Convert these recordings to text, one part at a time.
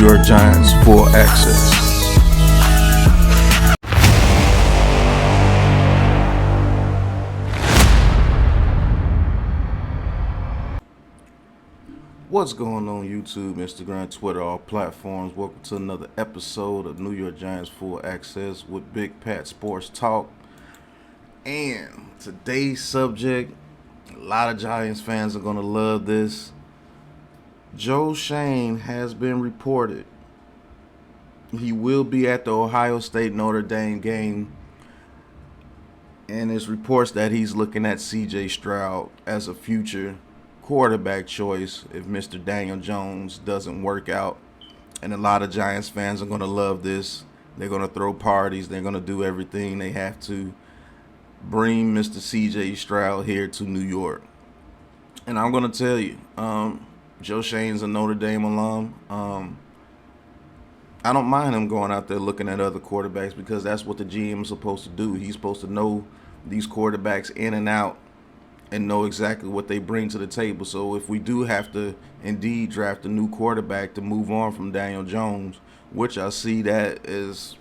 York Giants Full Access. What's going on YouTube, Instagram, Twitter, all platforms? Welcome to another episode of New York Giants Full Access with Big Pat Sports Talk. And today's subject, a lot of Giants fans are going to love this. Joe Schoen has been reported. He will be at the Ohio State-Notre Dame game. And there's reports that he's looking at CJ Stroud as a future quarterback choice if Mr. Daniel Jones doesn't work out. And a lot of Giants fans are going to love this. They're going to throw parties. They're going to do everything they have to bring Mr. CJ Stroud here to New York. And I'm going to tell you, Joe Schoen's a Notre Dame alum. I don't mind him going out there looking at other quarterbacks because that's what the GM is supposed to do. He's supposed to know these quarterbacks in and out and know exactly what they bring to the table. So if we do have to indeed draft a new quarterback to move on from Daniel Jones, which I see that as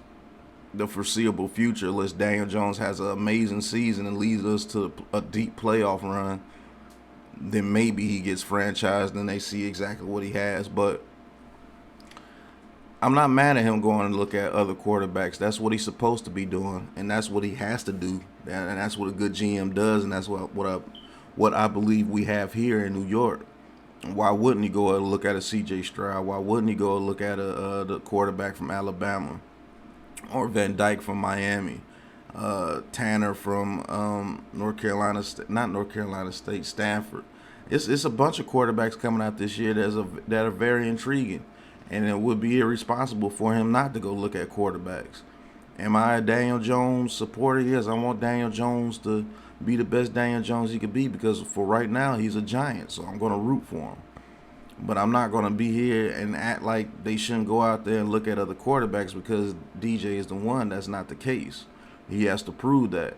the foreseeable future, unless Daniel Jones has an amazing season and leads us to a deep playoff run, then maybe he gets franchised and they see exactly what he has. But I'm not mad at him going and look at other quarterbacks. That's what he's supposed to be doing, and that's what he has to do, and that's what a good GM does, and that's what I believe we have here in New York. Why wouldn't he go and look at a CJ Stroud? Why wouldn't he go and look at the quarterback from Alabama, or Van Dyke from Miami, Tanner from North Carolina, not North Carolina State, Stanford? It's a bunch of quarterbacks coming out this year that are very intriguing. And it would be irresponsible for him not to go look at quarterbacks. Am I a Daniel Jones supporter? Yes, I want Daniel Jones to be the best Daniel Jones he could be because for right now he's a Giant, so I'm going to root for him. But I'm not going to be here and act like they shouldn't go out there and look at other quarterbacks because DJ is the one. That's not the case. He has to prove that.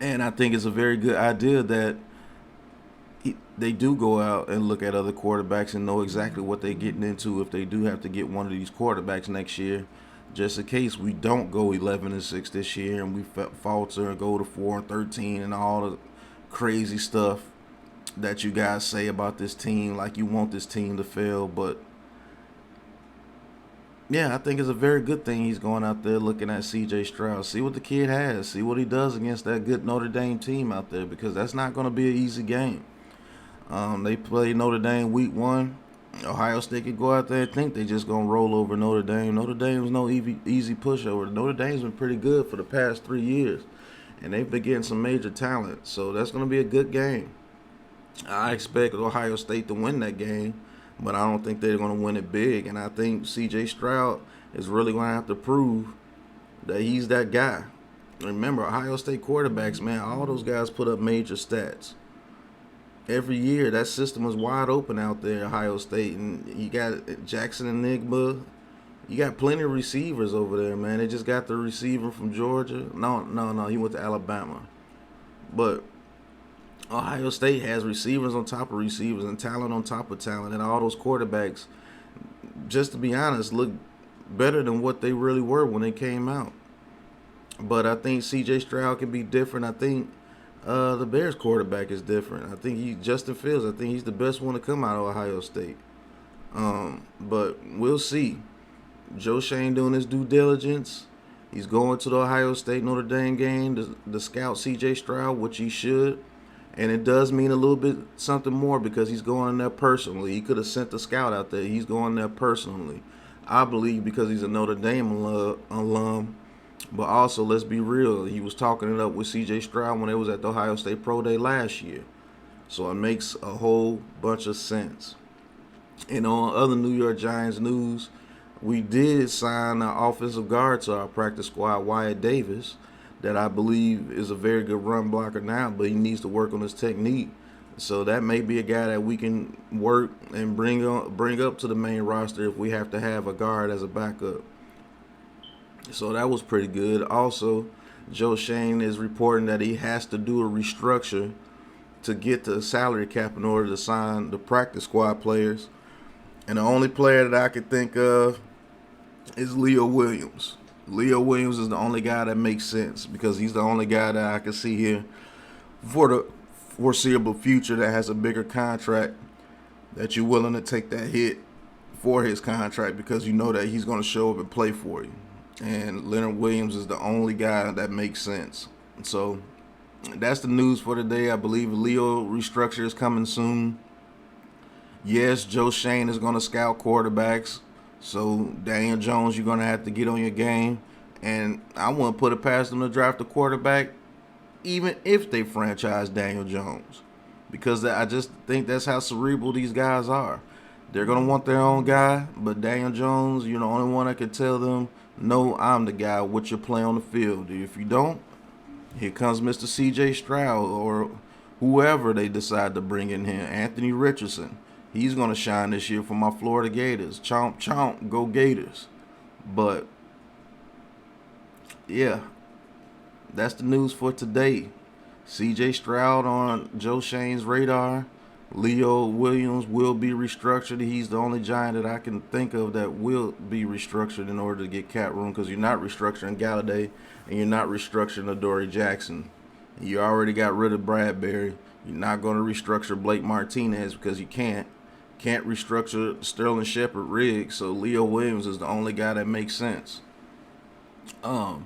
And I think it's a very good idea that they do go out and look at other quarterbacks and know exactly what they're getting into if they do have to get one of these quarterbacks next year, just in case we don't go 11-6 this year and we falter and go to 4-13 and all the crazy stuff that you guys say about this team, like you want this team to fail. But yeah, I think it's a very good thing he's going out there looking at CJ Stroud. See what the kid has. See what he does against that good Notre Dame team out there, because that's not going to be an easy game. They play Notre Dame week 1. Ohio State could go out there and think they're just going to roll over Notre Dame. Notre Dame's no easy pushover. Notre Dame's been pretty good for the past 3 years, and they've been getting some major talent. So that's going to be a good game. I expect Ohio State to win that game, but I don't think they're going to win it big. And I think CJ Stroud is really going to have to prove that he's that guy. Remember, Ohio State quarterbacks, man, all those guys put up major stats. Every year, that system is wide open out there, Ohio State. And you got Jackson Enigma. You got plenty of receivers over there, man. They just got the receiver from Georgia. No, he went to Alabama. But Ohio State has receivers on top of receivers and talent on top of talent. And all those quarterbacks, just to be honest, look better than what they really were when they came out. But I think C.J. Stroud can be different. I think the Bears quarterback is different. I think Justin Fields, I think he's the best one to come out of Ohio State. But we'll see. Joe Schoen doing his due diligence. He's going to the Ohio State Notre Dame game to scout CJ Stroud, which he should. And it does mean a little bit something more because he's going there personally. He could have sent the scout out there. He's going there personally. I believe because he's a Notre Dame alum. But also, let's be real, he was talking it up with CJ Stroud when they was at the Ohio State Pro Day last year. So it makes a whole bunch of sense. And on other New York Giants news, we did sign an offensive guard to our practice squad, YADIG, that I believe is a very good run blocker now, but he needs to work on his technique. So that may be a guy that we can work and bring up to the main roster if we have to have a guard as a backup. So that was pretty good. Also, Joe Schoen is reporting that he has to do a restructure to get the salary cap in order to sign the practice squad players. And the only player that I could think of is Leo Williams. Leo Williams is the only guy that makes sense because he's the only guy that I can see here for the foreseeable future that has a bigger contract, that you're willing to take that hit for his contract because you know that he's going to show up and play for you. And Leonard Williams is the only guy that makes sense. So that's the news for today. I believe Leo restructure is coming soon. Yes, Joe Schoen is going to scout quarterbacks. So Daniel Jones, you're going to have to get on your game. And I wouldn't put it past them to draft a quarterback even if they franchise Daniel Jones, because I just think that's how cerebral these guys are. They're going to want their own guy, but Daniel Jones, you're the only one that can tell them, no, I'm the guy, what you play on the field. If you don't, here comes Mr. CJ Stroud or whoever they decide to bring in here. Anthony Richardson, he's going to shine this year for my Florida Gators. Chomp, chomp, go Gators. But, yeah, that's the news for today. CJ Stroud on Joe Schoen's radar. Leo Williams will be restructured. He's the only Giant that I can think of that will be restructured in order to get cap room, because you're not restructuring Galladay and you're not restructuring Adoree Jackson. You already got rid of Bradbury. You're not going to restructure Blake Martinez because you can't. Can't restructure Sterling Shepard Riggs. So Leo Williams is the only guy that makes sense. So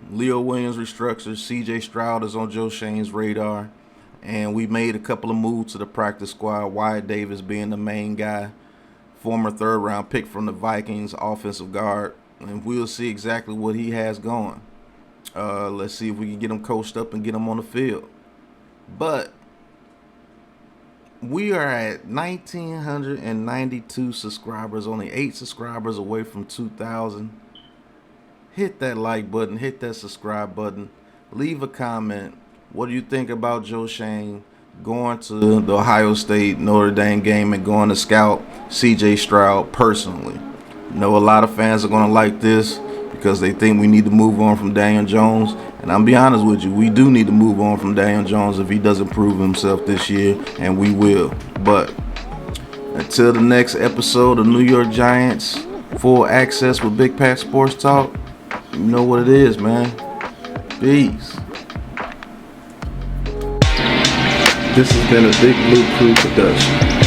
Leo Williams restructured. CJ Stroud is on Joe Schoen's radar. And we made a couple of moves to the practice squad. Wyatt Davis being the main guy. Former third-round pick from the Vikings, offensive guard. And we'll see exactly what he has going. Let's see if we can get him coached up and get him on the field. But we are at 1,992 subscribers. Only 8 subscribers away from 2,000. Hit that like button. Hit that subscribe button. Leave a comment. What do you think about Joe Schoen going to the Ohio State Notre Dame game and going to scout CJ Stroud personally? I know a lot of fans are going to like this because they think we need to move on from Daniel Jones. And I'm be honest with you, we do need to move on from Daniel Jones if he doesn't prove himself this year, and we will. But until the next episode of New York Giants Full Access with Big Pat Sports Talk, you know what it is, man. Peace. This has been a Big Blue Crew production.